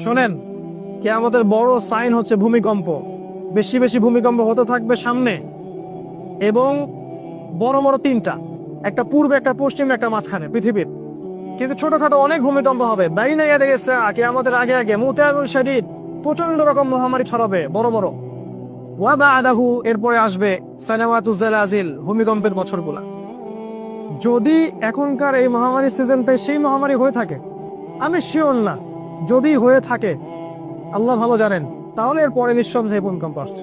শোনেন, কিয়ামতের বড় সাইন হচ্ছে ভূমিকম্প। বেশি বেশি ভূমিকম্প হতে থাকবে সামনে, এবং বড় বড় তিনটা, একটা পূর্বে, একটা পশ্চিমে, একটা মাঝখানে পৃথিবীর। কিন্তু ছোটখাটো অনেক ভূমিকম্প হবে। বাইনা ইয়াদে গেছে কিয়ামতের আগে আগে মুতায়াবুল শাদীদ, প্রচন্ড রকম মহামারী ছড়াবে বড় বড়। ওয়া বা'দাহু, এরপরে আসবে সানাওয়াতুজ জালাজিল, ভূমিকম্পের বছরগুলা। যদি এখনকার এই মহামারী সিজনটাই সেই মহামারী হয়ে থাকে, আমি শিওর না, যদি হয়ে থাকে আল্লাহ ভালো জানেন, তাহলে এর পরে নিঃসন্দেহে ভূমিকম্প আসছে।